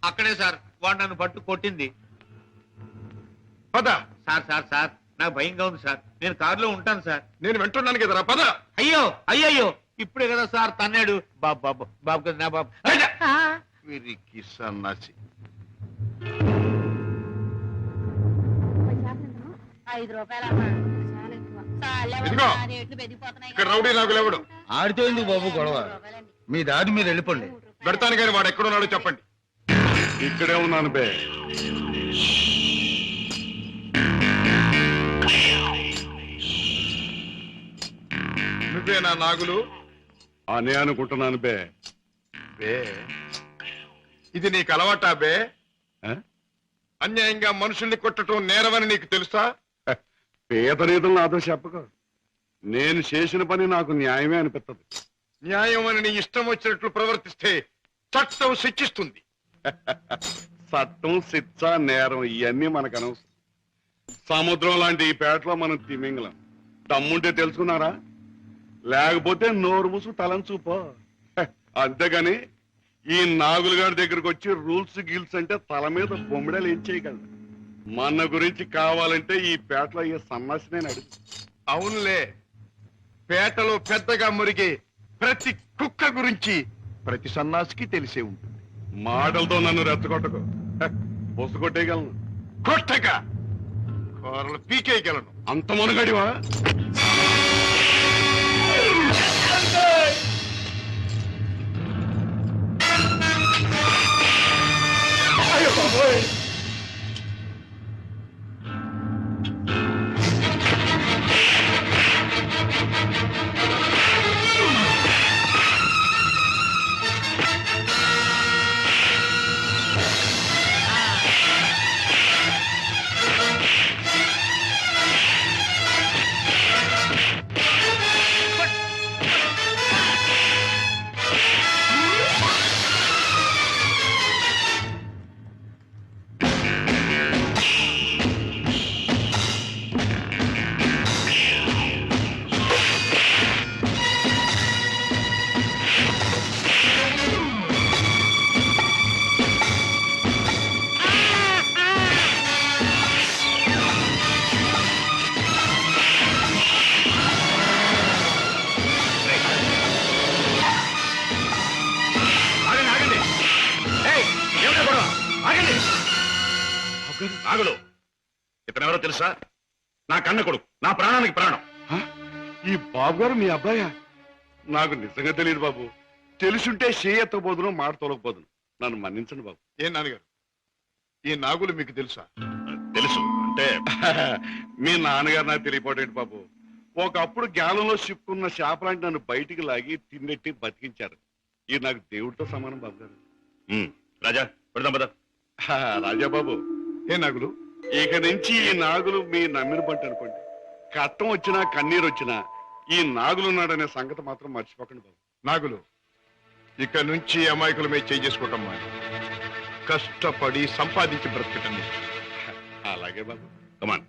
అక్కడే సార్ వాడు నన్ను పట్టు కొట్టింది. పద. సార్ సార్ సార్ నాకు భయంగా ఉంది సార్. నేను కారులో ఉంటాను సార్. నేను వింటున్నాను కదరా, పద. అయ్యో అయ్యయ్యో ఇప్పుడే కదా సార్ తన్నాడు. బాబు బాబు బాబు కదా నా బాబు. వీరికి సన్నాసి. 5 రూపాయలు ఇదిగో, ఇక్కడ రౌడీ నాగులు ఎవడు? ఆడితో ఎందుకు బాబు గొడవ? మీ దారి మీరు వెళ్ళిపోండి. పెడతాను కానీ వాడు ఎక్కడున్నాడో చెప్పండి. ఇక్కడే ఉన్నాను బే. నువ్వే నా నాగులు అనే అనుకుంటున్నాను బే. బే, ఇది నీకు అలవాటా బే? ఆ? అన్యాయంగా మనుషుల్ని కొట్టడం నేరమని నీకు తెలుసా? పేదరీతులు నాతో చెప్పకు. నేను చేసిన పని నాకు న్యాయమే అనిపిస్తుంది. న్యాయం అని నీ ఇష్టం వచ్చినట్లు ప్రవర్తిస్తే చట్టం శిక్షిస్తుంది. చట్టం, శిక్ష, నేరం ఇవన్నీ మనకు అనవసరం. సముద్రం లాంటి ఈ పేటలో మనం తిమింగలం. దమ్ముంటే తెలుసుకున్నారా? లేకపోతే నోరు మూసు తలంచూపో. అంతేగాని ఈ నాగులు గారి దగ్గరకు వచ్చి రూల్స్ గిల్స్ అంటే తల మీద బొమ్మిడలు ఏం చేయగలరు? మన గురించి కావాలంటే ఈ పేటలో అయ్యే సన్నాసి నేను అడుగు. అవునులే, పేటలో పెద్దగా మురిగే ప్రతి కుక్క గురించి ప్రతి సన్నాసికి తెలిసే ఉంటుంది. మాటలతో నన్ను రెచ్చగొట్టకు. బొస్సు కొట్టేయగలను. కొట్టక కూరలు పీకేయగలను. అంత మునగడివా? నాగులు, ఇతనెవరో తెలుసా? నా కన్న కొడుకు, నా ప్రాణానికి ప్రాణం. ఈ బాబు గారు మీ అబ్బాయా? నాకు నిజంగా తెలియదు బాబు. తెలుసుంటే చేయెత్తకపోదును, మాట తొలగపోదును. నన్ను మన్నించండి బాబు. ఏం నాన్నగారు, ఈ నాగులు మీకు తెలుసా? తెలుసు అంటే మీ నాన్నగారు నాకు తెలియపోటేంటి బాబు. ఒకప్పుడు గ్యాలంలో చిక్కున్న చేపలాంటి నన్ను బయటికి లాగి తిన్నెట్టి బతికించారు. ఇది నాకు దేవుడితో సమానం బాబు గారు. రాజా పెడదాం పద. రాజా బాబు, ఏ నాగులు, ఇక నుంచి ఈ నాగులు మీ నమ్మిన పంట అనుకోండి. కట్టం వచ్చినా కన్నీరు వచ్చినా ఈ నాగులు ఉన్నాడనే సంగతి మాత్రం మర్చిపోకండి బాబు. నాగులు, ఇక నుంచి అమాయకుల మీద చేసుకుంటాం. కష్టపడి సంపాదించి బ్రతకటం నేర్చు. అలాగే బాబు. Come on.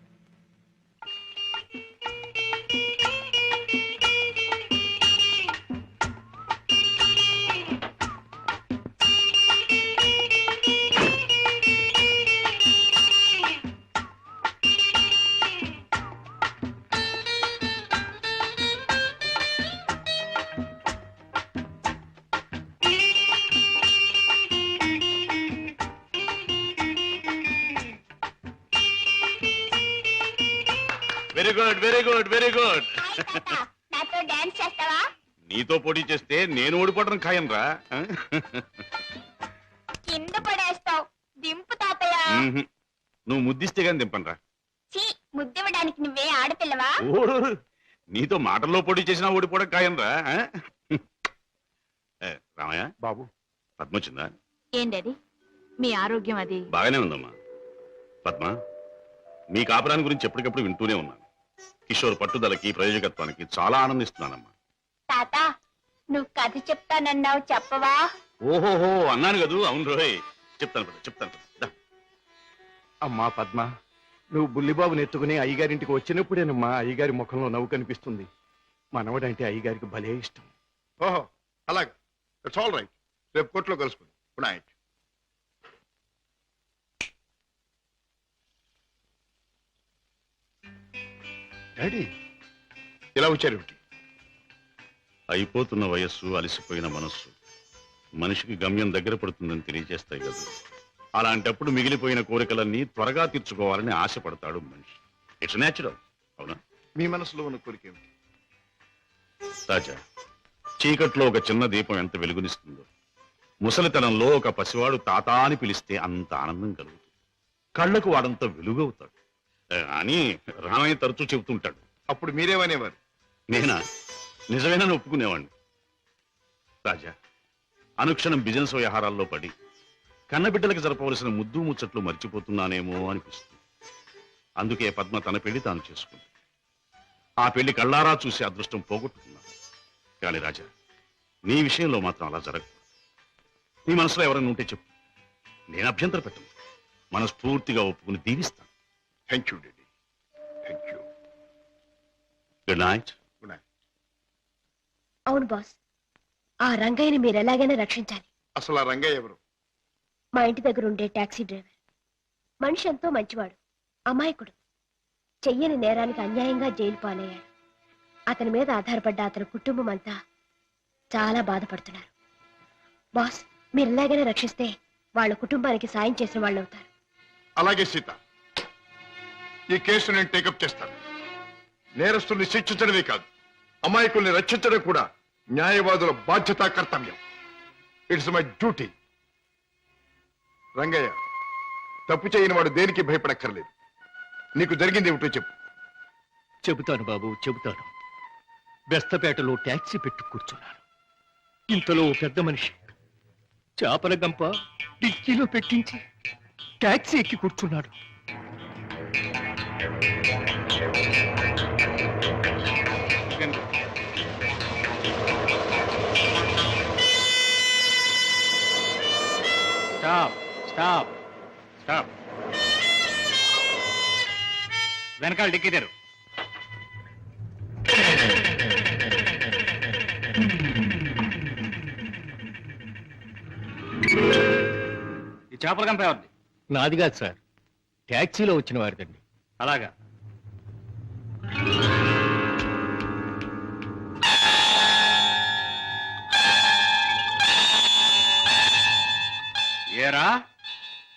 Very good, very good, very good. నాతో డాన్స్ చేస్తావా? నీతో పోటీ చేస్తే నేను ఓడిపోవడం ఖాయం రా. కింద పడేస్తావు. దింపు తాతయ్య. నువ్వు ముద్దిస్తే గాని దింపనరా. చీ, ముద్దివ్వడానికి నువ్వే ఆడపిల్లవా? నీతో మాటల్లో పోటీ చేసినా ఓడిపోవడం ఖాయం రా. రామయ్య బాబు, పద్మ వచ్చిందా? ఏం డాడీ, మీ ఆరోగ్యం అది? బాగానే ఉందమ్మా. పద్మ, మీ కాపురాన్ని గురించి ఎప్పటికప్పుడు వింటూనే ఉన్నాను. కిషోర్ పట్టుదలకి, ప్రయోజకత్వానికి చాలా ఆనందిస్తున్నానమ్మా. తాత, నువ్వు కథ చెప్తానన్నావు, చెప్పవా? ఓహోహో అన్నాను కదూ. అవును రోయ్, చెప్తాను చెప్తాను. అమ్మా పద్మ, నువ్వు బుల్లిబాబుని ఎత్తుకుని అయ్యగారింటికి వచ్చినప్పుడేనమ్మా అయ్యగారి ముఖంలో నవ్వు కనిపిస్తుంది. మనవడంటే అయ్యగారికి భలే ఇష్టం. ఓహో అలాగే, ఇట్స్ ఆల్ రైట్. రేపు కోర్టులో కలుసుకుందాం. Good night. డాడీ ఇలా వచ్చారేమిటి? అయిపోతున్న వయస్సు, అలసిపోయిన మనస్సు మనిషికి గమ్యం దగ్గర పడుతుందని తెలియజేస్తాయి కదా. అలాంటప్పుడు మిగిలిపోయిన కోరికలన్నీ త్వరగా తీర్చుకోవాలని ఆశపడతాడు మనిషి. It's natural. అవునా? మీ మనసులో ఉన్న కోరిక ఏమిటి? రాజా, చీకట్లో ఒక చిన్న దీపం ఎంత వెలుగునిస్తుందో, ముసలితనంలో ఒక పసివాడు తాత అని పిలిస్తే అంత ఆనందం కలుగుతుంది. కళ్ళకు వాడంత వెలుగవుతాడు అని రామయ్య తరచూ చెబుతుంటాడు. అప్పుడు మీరేమనేవారు? నేనా? నిజమేనని ఒప్పుకునేవాడిని. రాజా, అనుక్షణం బిజినెస్ వ్యవహారాల్లో పడి కన్నబిడ్డలకు జరపవలసిన ముద్దు ముచ్చట్లు మర్చిపోతున్నానేమో అనిపిస్తుంది. అందుకే పద్మ తన పెళ్లి తాను చేసుకుంది. ఆ పెళ్లి కళ్ళారా చూసి అదృష్టం పోగొట్టుకున్నాను. కానీ రాజా, నీ విషయంలో మాత్రం అలా జరగదు. నీ మనసులో ఎవరైనా ఉంటే చెప్పు, నేను అభ్యంతర పెట్టను. మనస్ఫూర్తిగా ఒప్పుకుని దీవిస్తాను. Thank you daddy, thank you. Good night. Good night. అవును బాస్, ఆ రంగయ్యని మీరు ఎలాగైనా రక్షించాలి. అసలు ఆ రంగయ్య ఎవరు? మా ఇంటి దగ్గర ఉండే టాక్సీ డ్రైవర్. మనిషి ఎంతో మంచివాడు, అమాయకుడు. చెయ్యని నేరానికి అన్యాయంగా జైలు పాలయ్యాడు. అతని మీద ఆధారపడ్డ అతని కుటుంబం అంతా చాలా బాధపడుతున్నారు. బాస్, మీరు ఎలాగైనా రక్షిస్తే వాళ్ళ కుటుంబానికి సాయం చేసిన వాళ్ళు అవుతారు. అలాగే సీత, ఈ కేసు నేను టేకప్ చేస్తాను. నేరస్తుల్ని శిక్షించడమే కాదు, అమాయకుల్ని రక్షించడం కూడా న్యాయవాదుల బాధ్యత, కర్తవ్యం. It's my duty. రంగయ్య, తప్పు చేయని వాడు దేనికి భయపడక్కర్లేదు. నీకు జరిగింది ఏమిటో చెప్పు. చెబుతాను బాబు, చెబుతాను. బెస్తపేటలో ట్యాక్సీ పెట్టి కూర్చున్నాను. ఇంతలో ఓ పెద్ద మనిషి చేపల గంప డిక్కీలో పెట్టించి ట్యాక్సీ ఎక్కి కూర్చున్నాడు. Stop stop stop. వెనకాల డిక్కీ తెరు. ఈ చేపల గంప ఎవరిది? నాది కాదు సార్, ట్యాక్సీలో వచ్చిన వారిదండి. అలాగా. ఏరా,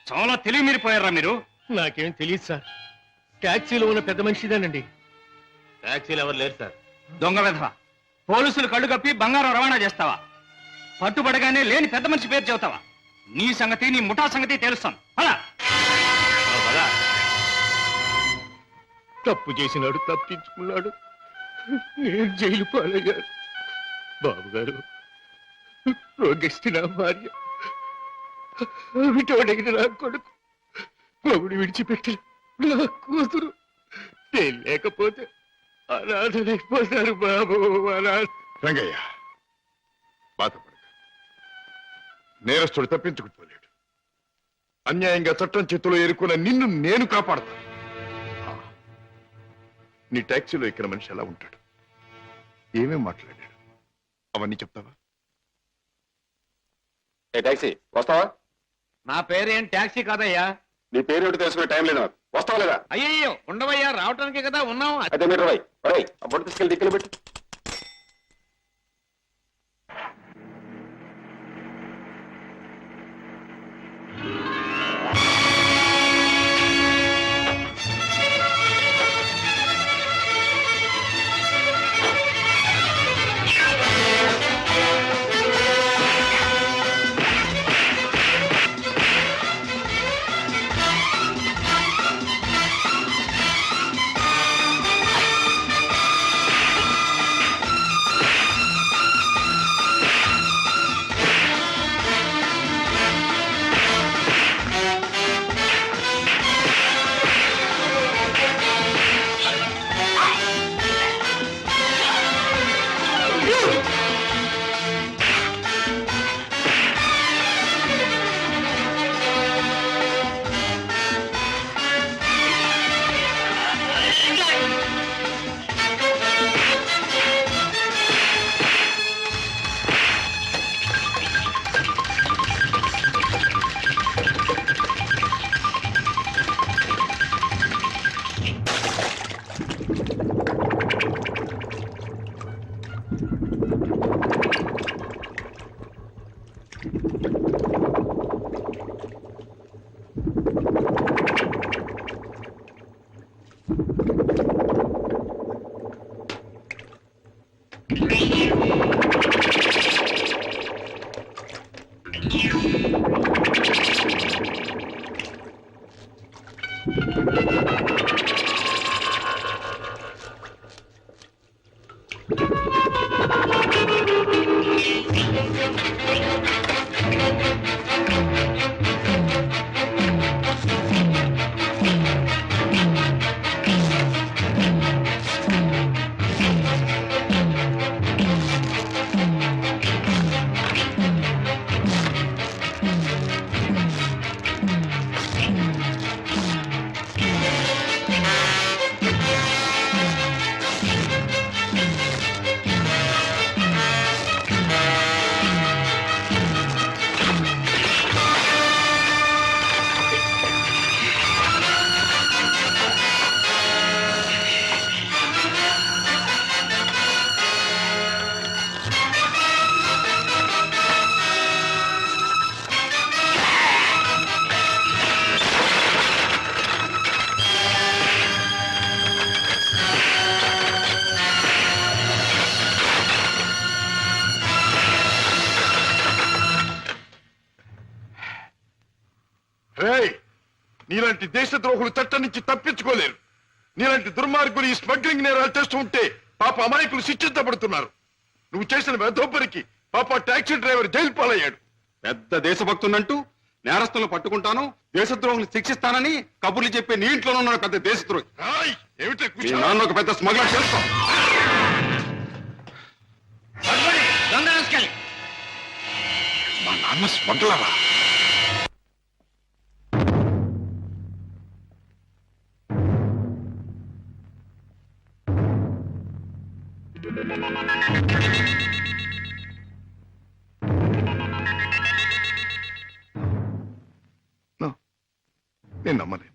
చాలా తెలివి మీరిపోయారా మీరు? నాకేం తెలియదు సార్, ట్యాక్సీలో ఉన్న పెద్ద మనిషిదేనండి. ట్యాక్సీలు ఎవరు లేరు సార్. దొంగ వెధవ, పోలీసులు కళ్ళు కప్పి బంగారం రవాణా చేస్తావా? పట్టుబడగానే లేని పెద్ద మనిషి పేరు చెబుతావా? నీ సంగతి, నీ ముఠా సంగతి తెలుస్తాను. అలా తప్పు చేసినాడు, తప్పించుకున్నాడు. నేను జైలు పాలయ్యాను. బాబు గారు, రోగిష్టి నా భార్య, విటోడైన నా కొడుకు, మొగుడు విడిచిపెట్టిన నా కూతురు, నేను లేకపోతే అనాథలైపోతారు బాబు, అనాథ. రంగయ్య, బాధపడక. నేరస్తుడు తప్పించుకుపోలేడు. అన్యాయంగా చట్టం చేతిలో ఎరుకున్న నిన్ను నేను కాపాడతాను. నీ ట్యాక్సీలో ఎక్కిన మనిషి ఎలా ఉంటాడు, ఏమేం మాట్లాడాడు, అవన్నీ చెప్తావా? ఏ టాక్సీ వస్తావా? నా పేరేం ట్యాక్సీ కాదయ్యా. నీ పేరు ఏమిటి తెలుసుకునే టైం లేదు నాకు. వస్తావా లేదా? అయ్యయ్యో, ఉండవయ్యా, రావటానికే కదా ఉన్నాం. అయితే మీరు ఆ బొట్టు తీసుకెళ్ళి దిక్కులు పెట్టు. రేయ్, నీలాంటి దేశద్రోహులు చట్టం నుంచి తప్పించుకోలేరు. నీలాంటి దుర్మార్గులు ఈ స్మగ్లింగ్ నేరాలు చేస్తూ ఉంటే పాప అమాయకులు శిక్షించబడుతున్నారు. నువ్వు చేసిన వెధోపరికి పాప టాక్సీ డ్రైవర్ జైలు పాలయ్యాడు. పెద్ద దేశభక్తునంటూ నేరస్తులను పట్టుకుంటాను, దేశద్రోహులు శిక్షిస్తానని కబుర్లు చెప్పే నీ ఇంట్లోనే ఉన్నాడు పెద్ద దేశద్రోహి. రాయ్, ఏమిటి మీ నాన్న ఒక పెద్ద స్మగ్లర్ చేస్తాం. దొంగ రాస్కెల్. మా నాన్న స్మగ్లరా? నేను నమ్మలేను.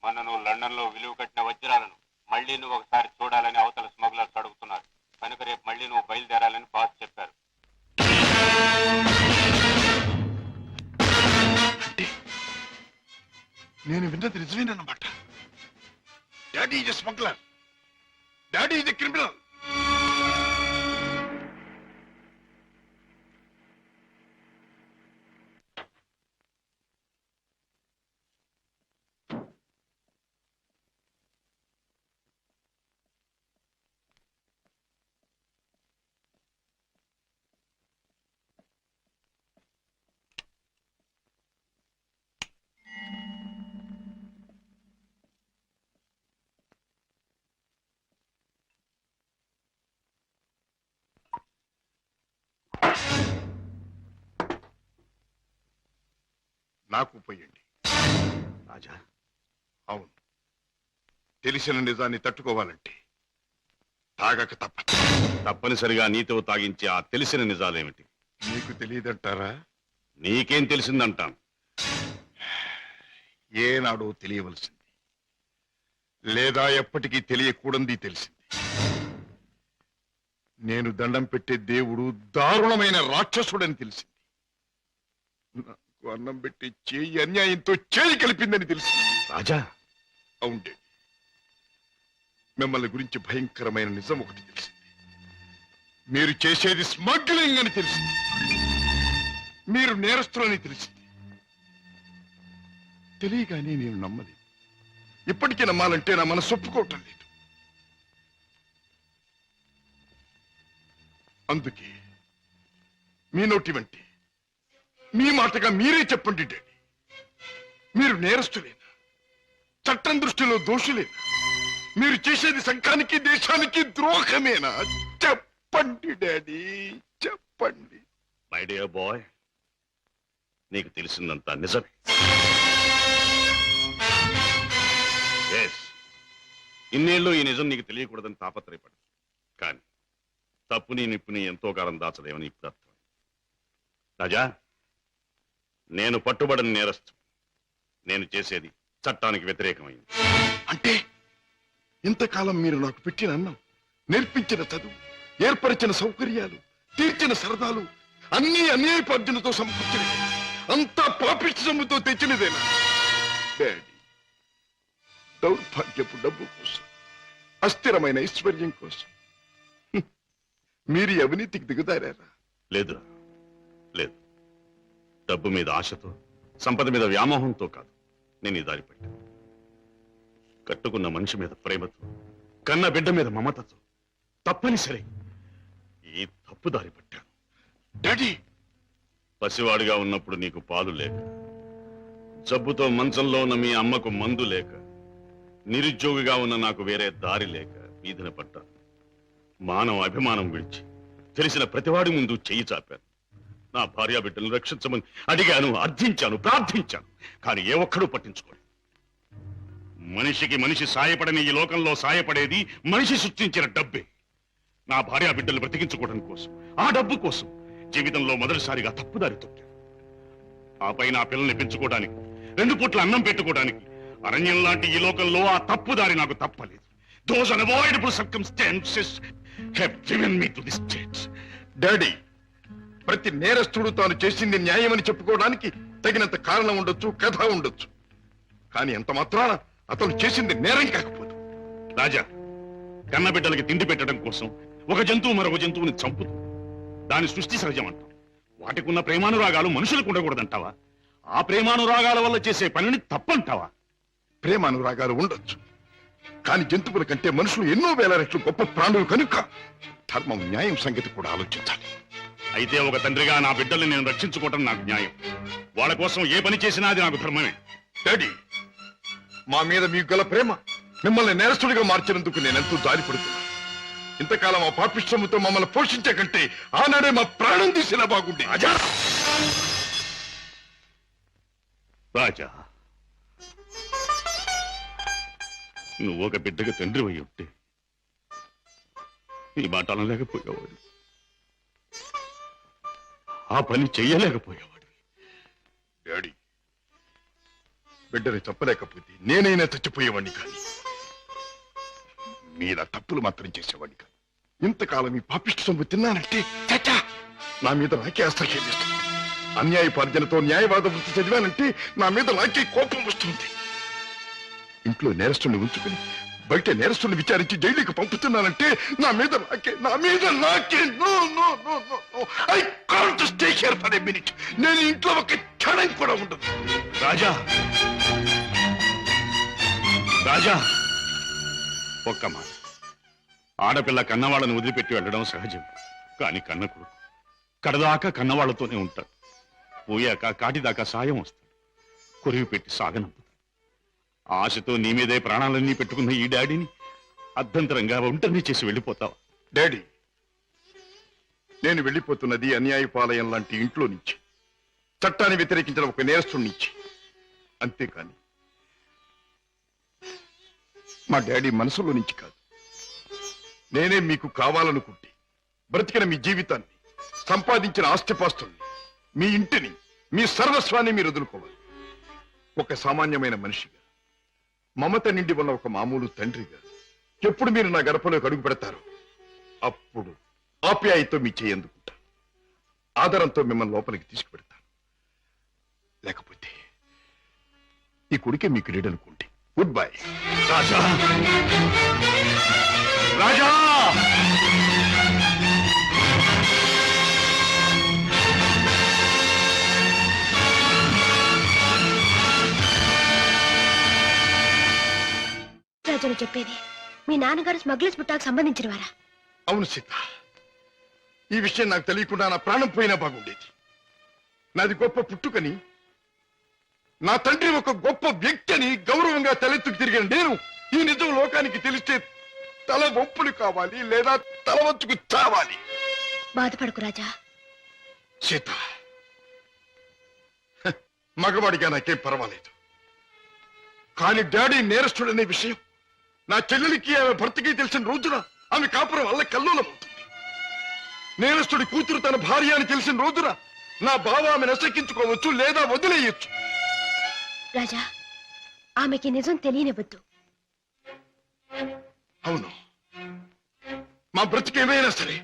మొన్న నువ్వు లండన్ లో విలువ కట్టిన వజ్రాలను మళ్ళీ నువ్వు ఒకసారి చూడాలని అవతల స్మగ్లర్స్ అడుగుతున్నారు. కనుక రేపు మళ్ళీ నువ్వు బయలుదేరాలని బాస్ చెప్పారు. నేను విన్నది నిజమేనన్నమాట. Daddy is smuggler. Daddy is criminal. నాకు పోయండి. రాజా, అవును, తెలిసిన నిజాన్ని తట్టుకోవాలంటే తాగక తప్పదు. తప్పనిసరిగా నీతో తాగించే ఆ తెలిసిన నిజాలేమిటి? నీకు తెలియదంటారా? నీకేం తెలిసిందంటాను. ఏనాడో తెలియవలసింది, లేదా ఎప్పటికీ తెలియకూడంది తెలిసింది. నేను దండం పెట్టే దేవుడు దారుణమైన రాక్షసుడని తెలిసింది. నాకు అన్నం పెట్టి చేయి అన్యాయంతో చేయి కలిపిందని తెలిసింది. రాజా, అవుండే, మిమ్మల్ని గురించి భయంకరమైన నిజం ఒకటి తెలిసింది. మీరు చేసేది స్మగ్లింగ్ అని తెలిసింది. మీరు నేరస్తులని తెలిసింది. తెలియగానే నేను నమ్మలేదు. ఇప్పటికీ నమ్మాలంటే నా మనసు ఒప్పుకోవటం లేదు. అందుకే మీ నోటి వంటి మీ మాటగా మీరే చెప్పండి డాడీ, మీరు నేరస్తులేనా? చట్టం దృష్టిలో దోషులేనా? మీరు చేసేది సంఘానికి దేశానికి ద్రోహమేనా? చెప్పండి డాడీ, చెప్పండి. మై డియర్ బాయ్, నీకు తెలిసిందంతా నిజమే. ఎస్, ఇన్నేళ్ళు ఈ నిజం నీకు తెలియకూడదని తాపత్రయపడు. కానీ తప్పుని నిప్పుని ఎంతో కాలం దాచలేమని ఇప్పుడు అర్థం. రాజా, నేను పట్టుబడని నేరస్తు. నేను చేసేది చట్టానికి వ్యతిరేకమైంది. అంటే ఇంతకాలం మీరు నాకు పెట్టిన అన్నం, నేర్పించిన చదువు, ఏర్పరిచిన సౌకర్యాలు, తీర్చిన సరదాలు అన్ని అన్యాయపార్జనతో సమకూర్చినవి, అంతా పాపిష్టి సొమ్ముతో తెచ్చినదేనా? డాడీ, దౌర్భాగ్యపు డబ్బు కోసం, అస్థిరమైన ఐశ్వర్యం కోసం మీరు ఈ అవినీతికి దిగుదారా? లేదురా, లేదు. డబ్బు మీద ఆశతో, సంపద మీద వ్యామోహంతో కాదు నేను ఈ దారి పట్టాను. కట్టుకున్న మనిషి మీద ప్రేమతో, కన్న బిడ్డ మీద మమతతో తప్పనిసరి ఈ తప్పు దారి పట్టాను. డాడీ, పసివాడిగా ఉన్నప్పుడు నీకు పాలు లేక, జబ్బుతో మంచంలో ఉన్న మీ అమ్మకు మందు లేక, నిరుద్యోగిగా ఉన్న నాకు వేరే దారి లేక వీధిన పడ్డాను. మానవ అభిమానం విడిచి తెలిసిన ప్రతివాడి ముందు చెయ్యి చాపాను. నా భార్యా బిడ్డలను రక్షించమని అడిగాను, అర్థించాను, ప్రార్థించాను. కానీ ఏ ఒక్కడూ పట్టించుకోలేదు. మనిషికి మనిషి సాయపడని ఈ లోకంలో సాయపడేది మనిషి సృష్టించిన డబ్బే. నా భార్యా బిడ్డలు బ్రతికించుకోవడం కోసం, ఆ డబ్బు కోసం జీవితంలో మొదటిసారిగా తప్పుదారి తొక్కాను. ఆపై నా పిల్లల్ని పెంచుకోవడానికి, 2 పూట్ల అన్నం పెట్టుకోవడానికి అరణ్యం లాంటి ఈ లోకంలో ఆ తప్పుదారి నాకు తప్పలేదు. Those unavoidable circumstances have driven me to this state. Daddy, ప్రతి నేరస్తుడు తాను చేసింది న్యాయమని చెప్పుకోవడానికి తగినంత కారణం ఉండొచ్చు, కథ ఉండొచ్చు. కానీ ఎంత మాత్రాన అతను చేసింది నేరం కాకపోదు. రాజా, కన్నబిడ్డలకి తిండి పెట్టడం కోసం ఒక జంతువు మరొక జంతువుని చంపుతుంది. దాని సృష్టి సహజం అంటాం. వాటికి ఉన్న ప్రేమానురాగాలు మనుషులకు ఉండకూడదంటావా? ఆ ప్రేమానురాగాల వల్ల చేసే పనిని తప్పంటావా? ప్రేమానురాగాలు ఉండొచ్చు, కానీ జంతువుల కంటే మనుషులు ఎన్నో వేల రెట్లు గొప్ప ప్రాణులు కనుక ధర్మం, న్యాయం సంగతి కూడా ఆలోచించాలి. అయితే ఒక తండ్రిగా నా బిడ్డల్ని నేను రక్షించుకోవటం నాకు న్యాయం. వాళ్ళ కోసం ఏ పని చేసినా అది నాకు ధర్మమే. డాడీ, మా మీద మీకు గల ప్రేమ మిమ్మల్ని నేరస్తుడిగా మార్చినందుకు నేనెంతో జాలిపడుతున్నాను. ఇంతకాలం ఆ పాపిష్టముతో మమ్మల్ని పోషించే కంటే ఆనాడే మా ప్రాణం తీసినా బాగుండే. రాజా, నువ్వు ఒక బిడ్డగా తండ్రి అయి ఉంటే ఈ మాట అనలేకపోయేవాడు, ఆ పని చెయ్యలేకపోయేవాడు. డాడీ, బిడ్డని చెప్పలేకపోతే నేనైనా చచ్చిపోయేవాడిని, కానీ మీరా తప్పులు మాత్రం చేసేవాడిని కాదు. ఇంతకాలం ఈ పాపిష్టి సొమ్ము తిన్నానంటే చచ్చా నా మీద నాకే అసహ్యం వేస్తుంది. అన్యాయపార్జనతో న్యాయవాద వృత్తి చదివానంటే నా మీద నాకే కోపం వస్తుంది. ఇంట్లో నేరస్తుని ఉంచుకుని బయట నేరస్తుని విచారించి జైలుకి పంపుతున్నానంటే నా మీద నాకే no no no no I can't stay here for a minute. నేను ఇంట్లో ఒక క్షణం కూడా ఉండదు. రాజా, రాజా, ఒక్క మాట. ఆడపిల్ల కన్నవాళ్ళని వదిలిపెట్టి వెళ్ళడం సహజం. కానీ కన్నకుడు కడదాకా కన్నవాళ్లతోనే ఉంటాడు. పోయాక కాటిదాకా సాయం వస్తాడు. కొరివి పెట్టి సాగనంపుతాడు. ఆశతో నీ మీదే ప్రాణాలన్నీ పెట్టుకున్న ఈ డాడీని అర్ధంతరంగా ఒంటరిని చేసి వెళ్ళిపోతావా? డాడీ, నేను వెళ్ళిపోతున్నది అన్యాయపాలయం లాంటి ఇంట్లో నుంచి, చట్టాన్ని వ్యతిరేకించిన ఒక నేరస్తుడి నుంచి. అంతేకాని మా డాడీ మనసులో నుంచి కాదు. నేనే మీకు కావాలనుకుంటే బ్రతికిన మీ జీవితాన్ని, సంపాదించిన ఆస్తిపాస్తుల్ని, మీ ఇంటిని, మీ సర్వస్వాన్ని మీరు వదులుకోవాలి. ఒక సామాన్యమైన మనిషిగా, మమత నిండి ఉన్న ఒక మామూలు తండ్రిగా ఎప్పుడు మీరు నా గడపలోకి అడుగు పెడతారో అప్పుడు ఆప్యాయతో మీ చేయి అందుకుంటాను. ఆదరంతో మిమ్మల్ని లోపలికి తీసుకుపెడతాను. లేకపోతే ఈ కొడుకే మీ క్రీడ అనుకోండి. Good bye. రాజా, రాజా, రాజును చెప్పేది మీ నాన్నగారు స్మగ్లర్స్ బుట్టాకు సంబంధించిన వారా? అవును సీత, ఈ విషయం నాకు తెలియకుండా నా ప్రాణం పోయినా బాగుండేది. నాది గొప్ప పుట్టుకని, నా తండ్రి ఒక గొప్ప వ్యక్తి అని గౌరవంగా తలెత్తుకు తిరిగిన నేను ఈ నిజం లోకానికి తెలిస్తే తల వంపులు కావాలి లేదా తల వంచుకు చావాలి. బాధపడకు రాజా. సీత, హ, మగవాడిగా నాకేం పర్వాలేదు, కానీ డాడీ నేరస్తుడనే విషయం నా చెల్లెలికి ఆమె భర్తకి తెలిసిన రోజున ఆమె కాపురం వల్ల కల్లోలమవుతుంది. నేరస్తుడి కూతురు తన భార్య అని తెలిసిన రోజున నా బావ ఆమెను అసక్కించుకోవచ్చు లేదా వదిలేయచ్చు. రాజా, ఆమెకి నిజం తెలియనివ్వద్దు. అవును, మా బ్రతికేమైనా సరే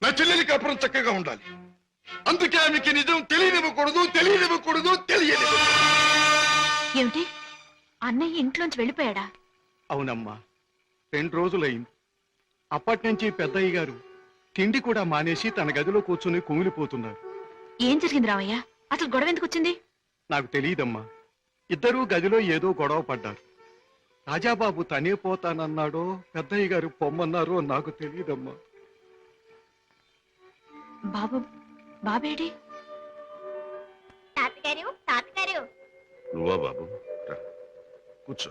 నా చెల్లెలి కాపురం చక్కగా ఉండాలి. అందుకే ఆమెకి నిజం తెలియనివ్వకూడదు. ఏమిటి, అన్నయ్య ఇంట్లోంచి వెళ్ళిపోయాడా? అవునమ్మా, 2 రోజులైంది. అప్పటి నుంచి పెద్దయ్య గారు తిండి కూడా మానేసి తన గదిలో కూర్చుని కుమిలిపోతున్నారు. ఏం జరిగింది రామయ్య? అసలు గొడవ ఎందుకు వచ్చింది? నాకు తెలియదమ్మా. ఇద్దరూ గదిలో ఏదో గొడవ పడ్డారు. రాజాబాబు తనే పోతానన్నాడో పెద్దయ్య గారు పొమ్మన్నారో నాకు తెలియదమ్మా. బాబేడి? తాతగారు నువ్వా బాబు? రా, కూర్చో.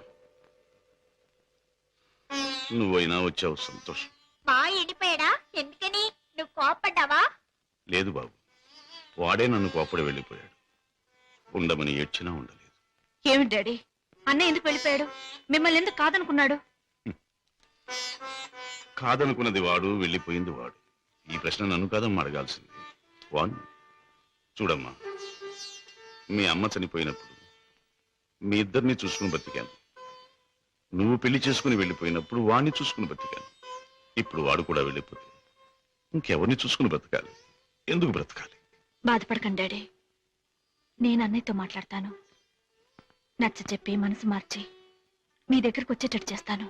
నువ్వైనా వచ్చావు, సంతోషం. మా ఎండిపోయాడా? ఎందుకని? నువ్వు కోపడ్డావా? లేదు బాబు, వాడే నన్ను కోపడి వెళ్ళిపోయాడు. ఉండమని ఏడ్చినా ఉండలేదు. ఏమిటి డాడీ, అన్నయ్య ఎందుకు వెళ్ళిపోయాడు? మిమ్మల్ని ఎందుకు కాదనుకున్నాడు? కాదనుకున్నది వాడు, వెళ్ళిపోయింది వాడు. ఈ ప్రశ్న నన్ను కాదమ్మా అడగాల్సింది, వాణ్ణి. చూడమ్మా, మీ అమ్మ చనిపోయినప్పుడు మీ ఇద్దరిని చూసుకుని బతికాను. నువ్వు పెళ్లి చేసుకుని వెళ్ళిపోయినప్పుడు వాణ్ణి చూసుకుని బతికాను. ఇప్పుడు వాడు కూడా వెళ్ళిపోతే ఇంకెవరిని చూసుకుని బ్రతకాలి? ఎందుకు బ్రతకాలి? బాధపడకండి డాడీ, నేను అన్నయ్యతో మాట్లాడతాను. నచ్చ చెప్పి మనసు మార్చి మీ దగ్గరకు వచ్చేటట్టు చేస్తాను.